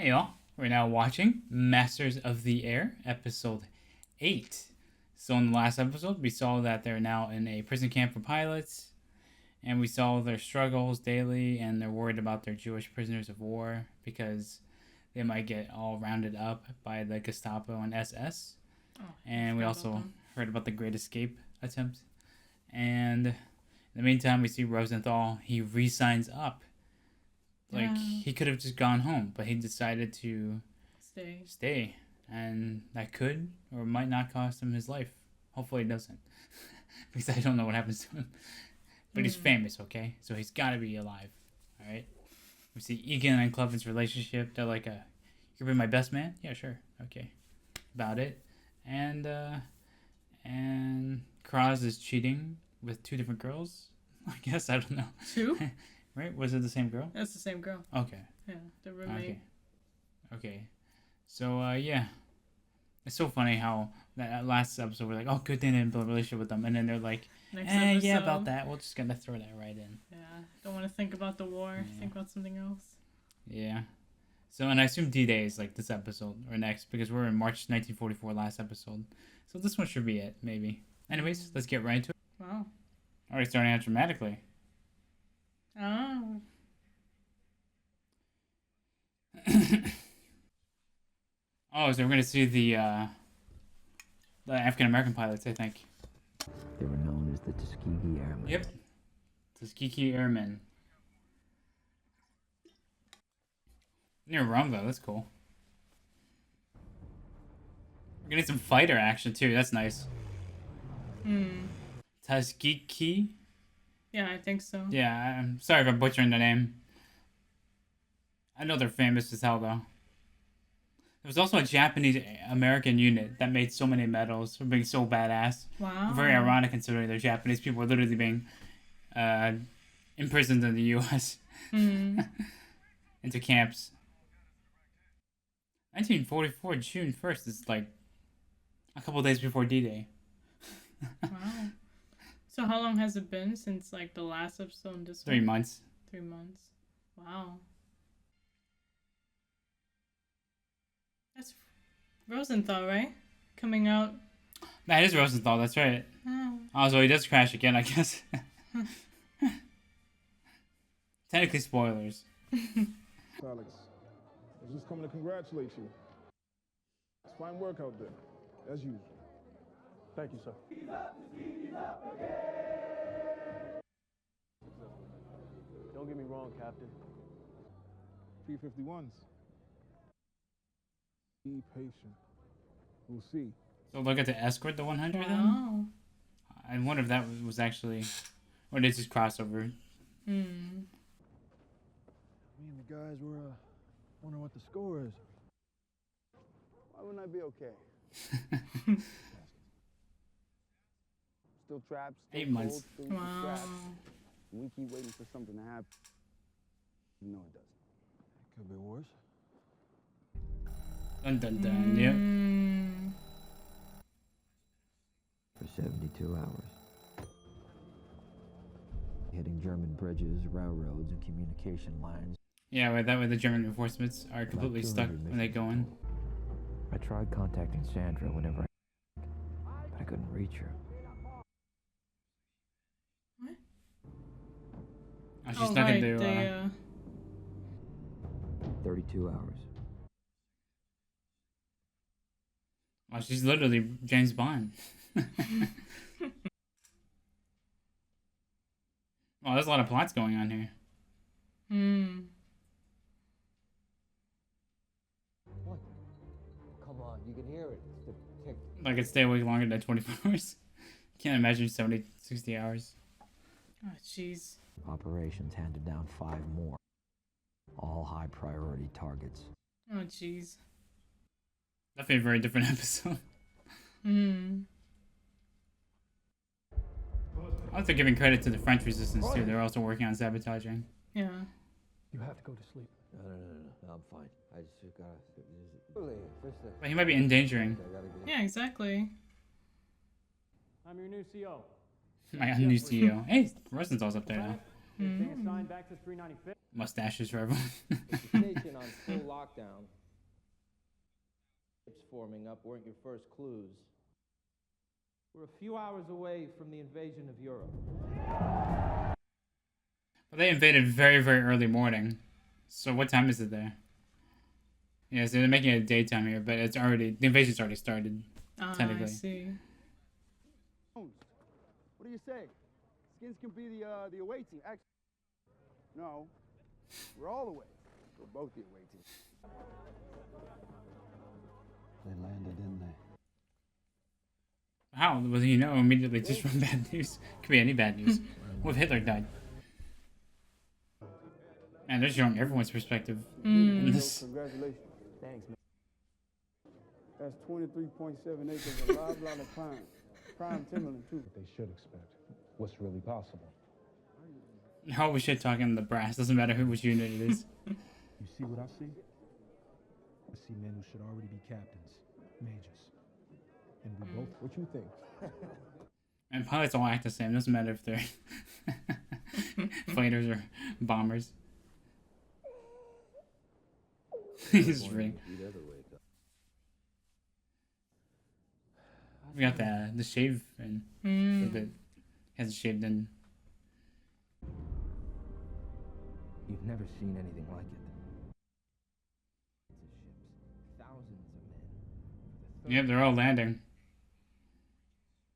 Hey y'all, we're now watching Masters of the Air, episode 8. So in the last episode, we saw that they're now in a prison camp for pilots, and we saw their struggles daily, and they're worried about their Jewish prisoners of war because they might get all rounded up by the Gestapo and SS. And we also heard about the Great Escape attempt. And in the meantime, we see Rosenthal. He re-signs up. Like, he could have just gone home, but he decided to stay. And that could or might not cost him his life. Hopefully it doesn't. Because I don't know what happens to him. But he's famous, okay? So he's got to be alive. Alright? We see Egan and Cleven's relationship. They're like, you're my best man? Yeah, sure. Okay. About it. And Cross is cheating with 2 different girls. I guess, I don't know. 2? Right? Was it the same girl? That's the same girl. Okay. Yeah, the roommate. Okay. So, yeah. It's so funny how that last episode we're like, oh, good thing I didn't build a relationship with them. And then they're like, yeah, about that. We're just going to throw that right in. Yeah. Don't want to think about the war. Yeah. Think about something else. Yeah. So, and I assume D-Day is like this episode or next because we're in March 1944 last episode. So this one should be it, maybe. Anyways, let's get right into it. Wow. Already starting out dramatically. Oh. Oh, so we're going to see the African-American pilots, I think. They were known as the Tuskegee Airmen. Yep. Tuskegee Airmen. You're wrong, though. That's cool. We're getting some fighter action, too. That's nice. Tuskegee? Yeah, I think so. Yeah, I'm sorry if I'm butchering the name. I know they're famous as hell, though. There was also a Japanese-American unit that made so many medals for being so badass. Wow. Very ironic considering they're Japanese people are literally being imprisoned in the U.S. into camps. 1944, June 1st is like a couple days before D-Day. Wow. So how long has it been since like the last episode and this 3 months. 3 months. Wow. That's Rosenthal, right? Coming out. That is Rosenthal, that's right. Oh, so he does crash again, I guess. Technically spoilers. Alex, I was just coming to congratulate you. It's fine work out there, as usual. Thank you, sir. Don't get me wrong, Captain. P-51s. Be patient. We'll see. So look at the escort, the 100 then? Wow. I wonder if that was actually... Or did this crossover? Me and the guys were wondering what the score is. Why wouldn't I be okay? Still trapped. Still 8 months. Cold, still Wow. strapped. We keep waiting for something to happen. No, it doesn't. Could be worse. Dun dun dun, yep. For 72 hours. Hitting German bridges, railroads, and communication lines. Yeah, right, that way the German reinforcements are completely stuck when they go in. I tried contacting Sandra whenever but I couldn't reach her. What? Oh, she's stuck into... 32 hours. Wow, she's literally James Bond. Oh, there's a lot of plots going on here. What? Come on, you can hear it. It's the tick. Like, it'd stay awake longer than 24 hours. Can't imagine 70, 60 hours. Oh, jeez. Operations handed down 5 more. All high priority targets. Oh, jeez. Definitely a very different episode. Also giving credit to the French resistance too. They're also working on sabotaging. Yeah. You have to go to sleep. No, I'm fine. I just gotta... But he might be endangering. Yeah, exactly. I'm your new CO. My new CEO. Hey, Rosenthal's up there now. Being assigned back to 395th. Mustaches for everyone. Station on full lockdown. Ships forming up weren't your first clues. We're a few hours away from the invasion of Europe. But they invaded very, very early morning. So what time is it there? Yeah, so they're making it daytime here, but the invasion's already started, technically. I see. What do you say? Skins can be the away team. Actually, no, we're all away. We're both the away team. They landed, didn't they? How? Well, you know, immediately just from bad news. Could be any bad news. What if Hitler died? Man, they're showing everyone's perspective. In this. Congratulations. Thanks, man. That's 23.7 acres of live lot of prime timberland too. What they should expect. What's really possible. How we should talk in the brass. Doesn't matter which unit it is. You see what I see? I see men who should already be captains, majors. And we both. What you think? And pilots all act the same. Doesn't matter if they're fighters or bombers. He's ring. We got the shave and it has shaved in. You've never seen anything like it. Thousands of men. Yep, they're all landing.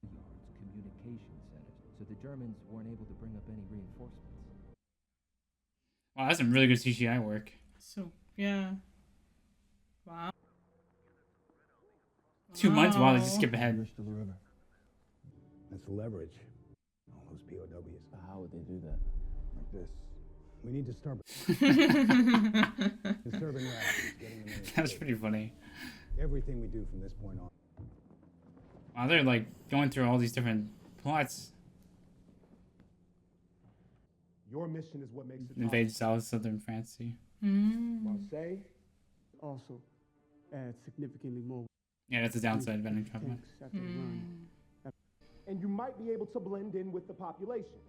Communication centers, so the Germans weren't able to bring up any reinforcements. Wow, that's some really good CGI work. So, yeah. Wow. 2 months? Wow, they just skip ahead. Bridge to the river. That's leverage. All those POWs. How would they do that? Like this. We need to start disturbing rafts, getting them in. That's pretty funny. Everything we do from this point on. Wow, they're like going through all these different plots. Your mission is what makes it Invade southern France. See? Marseille Also, add significantly more. Yeah, that's the downside of vending trap. tanks at the run. and you might be able to blend in with the population.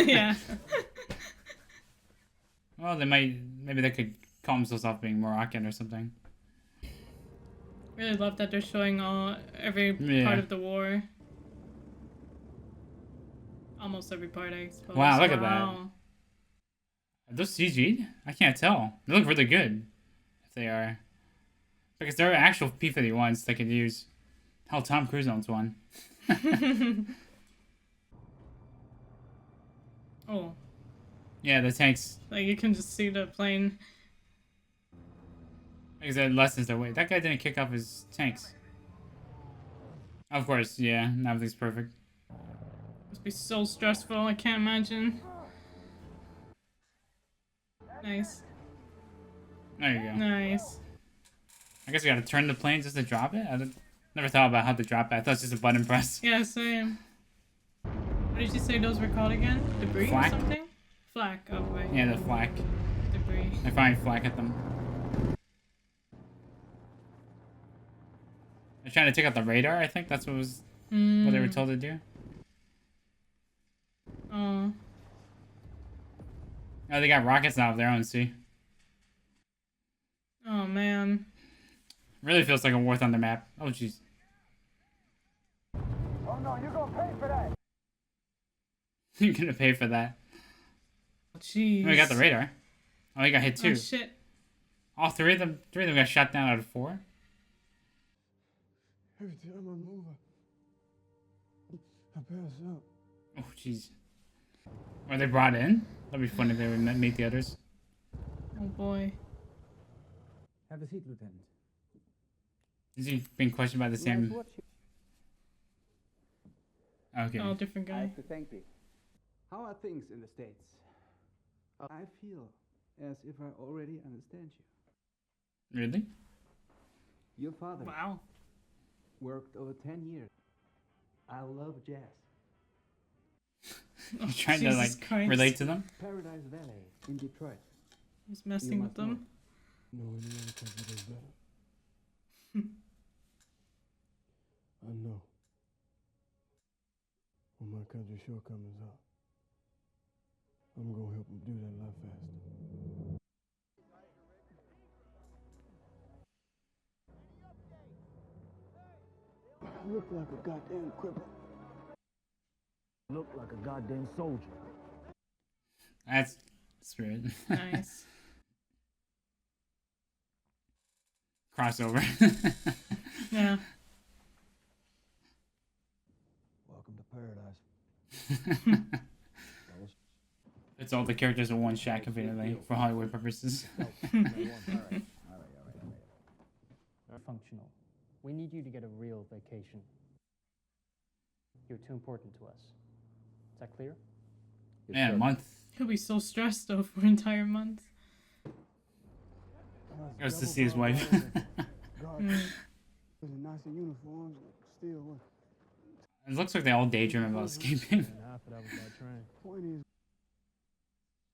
Yeah. Well, maybe they could call themselves off being Moroccan or something. Really love that they're showing every part of the war. Almost every part, I suppose. Wow, look at that. Are those CG'd? I can't tell. They look really good. If they are. Because they're actual P-51s they could use. Hell, Tom Cruise owns one. Oh. Yeah, the tanks. Like, you can just see the plane. Because that lessens their weight. That guy didn't kick off his tanks. Of course, yeah. Everything's perfect. Must be so stressful, I can't imagine. Nice. There you go. Nice. I guess you gotta turn the plane just to drop it? Never thought about how to drop it. I thought it's just a button press. Yeah, same. What did you say those were called again? Debris Flak? or something? Flak, oh wait. Yeah, the flak. Debris. They're firing flak at them. They're trying to take out the radar, I think. That's what they were told to do. Oh. Oh, they got rockets now of their own, see? Oh, man. Really feels like a war thunder map. Oh, jeez. Oh no, you're gonna pay for that. You're gonna pay for that. Jeez. Oh, we got the radar. Oh, he got hit too. Oh, shit. All three of them got shot down out of 4. Every time I move, I pass out. Oh, jeez. Were they brought in? That'd be funny if they would meet the others. Oh, boy. Have a seat, Lieutenant. Is he being questioned by the same... Okay. Oh, different I guy. have to thank you. How are things in the States? I feel as if I already understand you. Really? Your father Wow. worked over 10 years. I love jazz. Oh, You're trying to, Jesus like, Christ. relate to them? Paradise Valley in Detroit. He's messing with them. No, any other country does better. I know. When my country's shortcomings are. I'm gonna help him do that a lot faster. Look like a goddamn cripple. Look like a goddamn soldier. That's spirit. Nice. Crossover. Yeah. Welcome to paradise. It's all the characters in one shot conveniently for Hollywood purposes. Functional. We need you to get a real vacation. You're too important to us. Is that clear? Yeah, a month. He'll be so stressed though for an entire month. Goes to see his wife. Nazi uniforms, still what? It looks like they all daydream about escaping. And half of that was that train. Point is,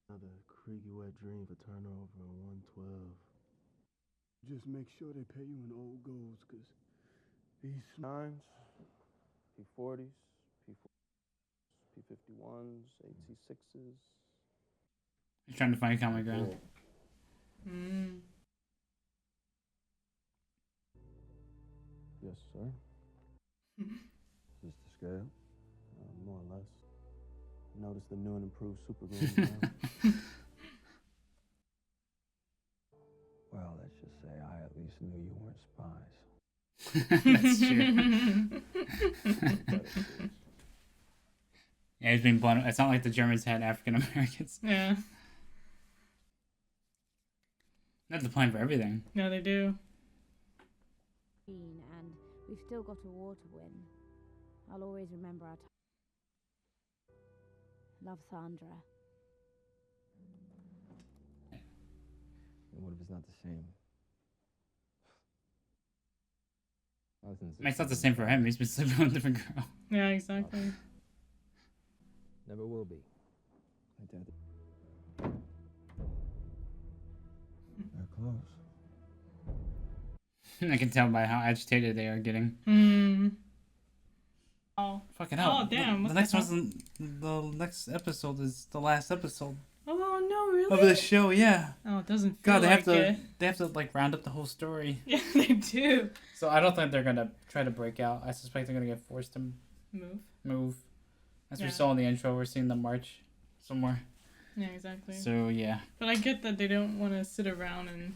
Another creaky wet dream for turnover in 112. just make sure they pay you in old golds, cause these Nines, P40s, P51s, AT6s. He's trying to find common ground. Mm. Yes, sir. Is this the scale? More or less. Notice the new and improved super glue now. Well, let's just say I at least knew you weren't spies. That's true. Yeah, he's being blunt. It's not like the Germans had African Americans. Yeah. They have the plan for everything. Yeah, they do. And we've still got a war to win. I'll always remember our time. Love, Sandra. And what if it's not the same? It's not the same for him. He's been sleeping with a different girl. Yeah, exactly. Never will be. They're close. I can tell by how agitated they are getting. Hmm. Oh. Fucking hell. Oh, damn. The next the next episode is the last episode Oh, no, really? of the show. Yeah. Oh, it doesn't feel God, they like have to. it. They have to like round up the whole story. Yeah, they do. So I don't think they're gonna try to break out. I suspect they're gonna get forced to Move. As we Yeah. saw in the intro, we're seeing them march somewhere. Yeah, exactly. So yeah. But I get that they don't want to sit around and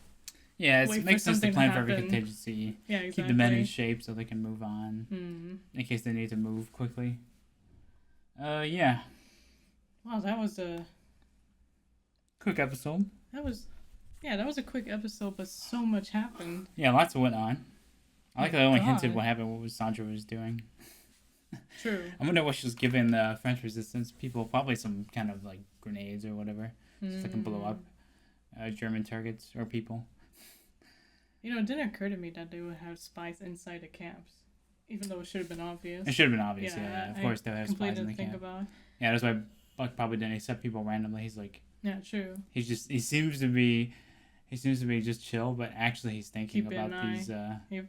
Yeah, wait it for makes sense to something to plan for every happen. contingency. Yeah, Keep the men in exactly. shape so they can move on. In case they need to move quickly. Yeah. Wow, that was a Quick episode. that was a quick episode, but so much happened. Yeah, lots went on. I like that they only hinted God. what happened, what was Sandra was doing. True. I wonder what she was giving the French resistance people. Probably some kind of like grenades or whatever. So they can blow up German targets or people. You know, it didn't occur to me that they would have spies inside the camps, even though it should have been obvious. It should have been obvious, yeah. Of course, they'll have spies completely in the didn't think camp. about. Yeah, that's why Buck probably didn't accept people randomly. He's like, Yeah, true. he seems to be just chill, but actually he's thinking Keeping an about eye.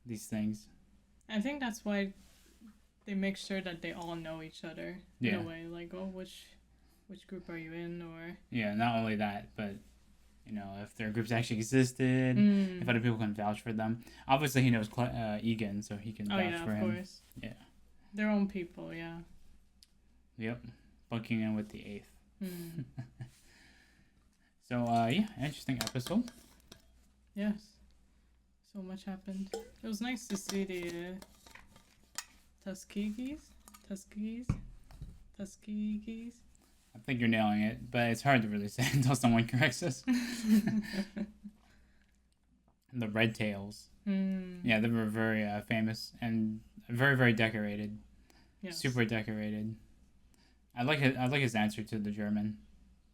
these things. I think that's why they make sure that they all know each other in Yeah. a way. Like, oh, which group are you in, or Yeah, not only that, but you know, if their groups actually existed, if other people can vouch for them. Obviously, he knows Egan, so he can vouch for him. of course. Yeah. Their own people, yeah. Yep. Bunking in with the 8th. Mm. So, yeah, interesting episode. Yes. So much happened. It was nice to see the Tuskegees. I think you're nailing it, but it's hard to really say until someone corrects us. The Red Tails. Yeah, they were very famous and very, very decorated. Yes. Super decorated. I like his answer to the German,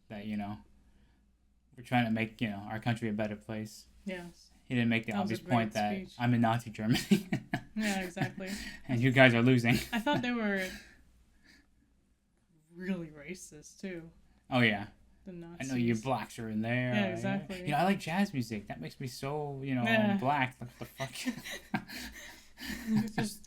that we're trying to make our country a better place. Yes. He didn't make the That was a obvious point great that speech. I'm in Nazi Germany. Yeah, exactly. And you guys are losing. I thought they were really racist too. Oh yeah. The I Nazis. know you blacks are in there. Yeah, exactly. I like jazz music. That makes me so, Yeah. black. What the fuck? Just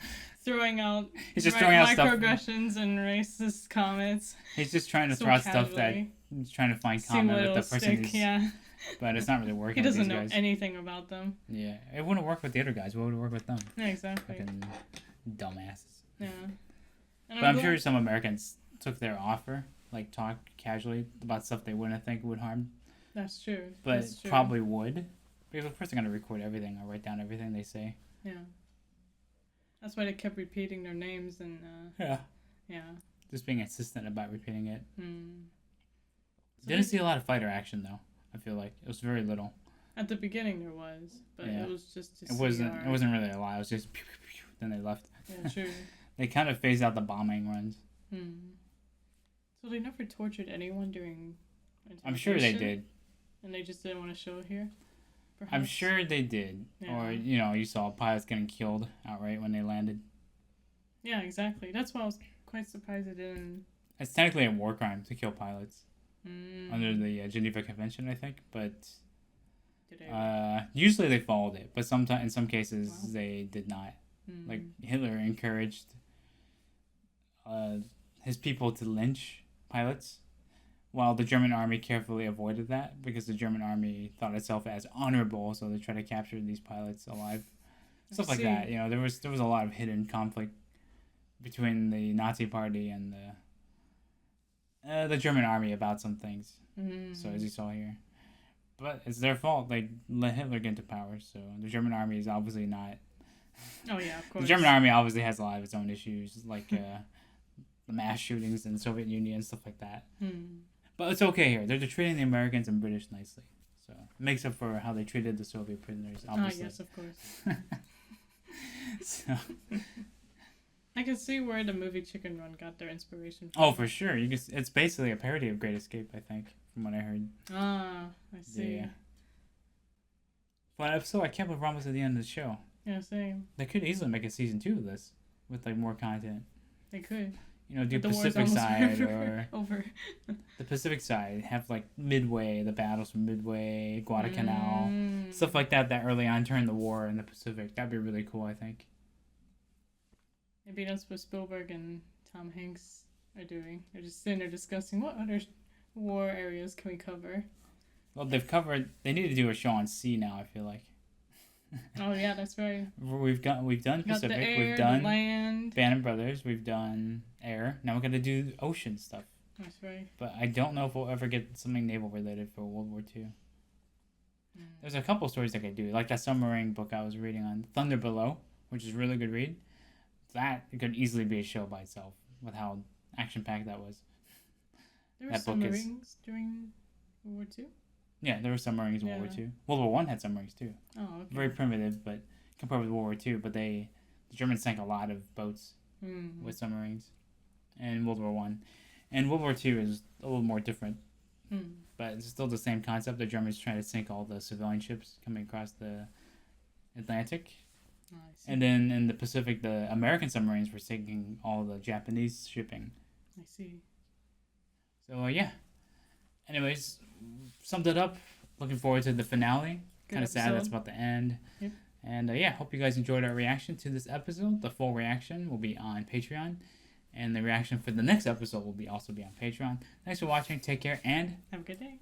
throwing out He's just throwing out stuff. microaggressions and racist comments. He's just trying to So throw out stuff that casually. he's trying to find See common what with the it'll person stick, who's. yeah. But it's not really working. He doesn't with know these guys. anything about them. Yeah, it wouldn't work with the other guys. What would it work with them? Yeah, exactly. Fucking dumbasses. Yeah. And But I'm sure some Americans took their offer, like talk casually about stuff they wouldn't think would harm. That's true. But That's true. probably would. Because of course they're gonna record everything or write down everything they say. Yeah. That's why they kept repeating their names and. Yeah. Yeah. Just being insistent about repeating it. Hmm. So Didn't see a lot of fighter action though. I feel like it was very little. At the beginning there was, but Yeah. it was just to It wasn't. see It wasn't really a lot. It was just. Pew, pew, pew, then they left. Yeah, true. They kind of phased out the bombing runs. So they never tortured anyone during. I'm sure they interrogation? did. And they just didn't want to show it here. I'm Perhaps? sure they did. Yeah. Or you saw pilots getting killed outright when they landed. Yeah, exactly. That's why I was quite surprised it didn't. It's technically a war crime to kill pilots under Mm. the Geneva Convention, I think. But Did they? usually they followed it, but sometimes in some cases Wow. they did not. Mm. Like Hitler encouraged his people to lynch pilots, while the German army carefully avoided that because the German army thought itself as honorable, so they tried to capture these pilots alive. Stuff like that. There was a lot of hidden conflict between the Nazi Party and the German army about some things. So as you saw here, but it's their fault. They let Hitler get into power, so the German army is obviously not. Oh yeah, of course. The German army obviously has a lot of its own issues, like the mass shootings in the Soviet Union and stuff like that. But it's okay here. They're treating the Americans and British nicely, so it makes up for how they treated the Soviet prisoners. Obviously. Yes, of course. So. I can see where the movie Chicken Run got their inspiration from. Oh, for sure. It's basically a parody of Great Escape, I think, from what I heard. Ah, I see. Yeah. But so I can't believe we're almost at the end of the show. Yeah, same. They could easily make a season 2 of this with like more content. They could. Do But the war's Pacific almost side or over. the Pacific side have like Midway, the battles from Midway, Guadalcanal, stuff like that. That early on during the war in the Pacific, that'd be really cool. I think. Maybe that's what Spielberg and Tom Hanks are doing. They're just sitting there discussing what other war areas can we cover. Well, they've covered. They need to do a show on sea now. I feel like. Oh yeah, that's right. We've done Pacific. The air, we've done the land. Band of Brothers. We've done air. Now we're gonna do ocean stuff. That's right. But I don't know if we'll ever get something naval related for World War II. There's a couple stories I could do, like that submarine book I was reading on Thunder Below, which is a really good read. That could easily be a show by itself with how action packed that was. There were That book is- submarines during World War II? Yeah, there were submarines in World War II. World War I had submarines too. Oh, okay. Very primitive, but compared with World War II, but the Germans sank a lot of boats with submarines in World War I. And World War II is a little more different. But it's still the same concept. The Germans trying to sink all the civilian ships coming across the Atlantic. Oh, I see. And then in the Pacific, the American submarines were sinking all the Japanese shipping. I see. So, yeah. Anyways, summed it up. Looking forward to the finale. Kind of sad that's about the end. Yep. And yeah, hope you guys enjoyed our reaction to this episode. The full reaction will be on Patreon. And the reaction for the next episode will also be on Patreon. Thanks for watching. Take care and have a good day.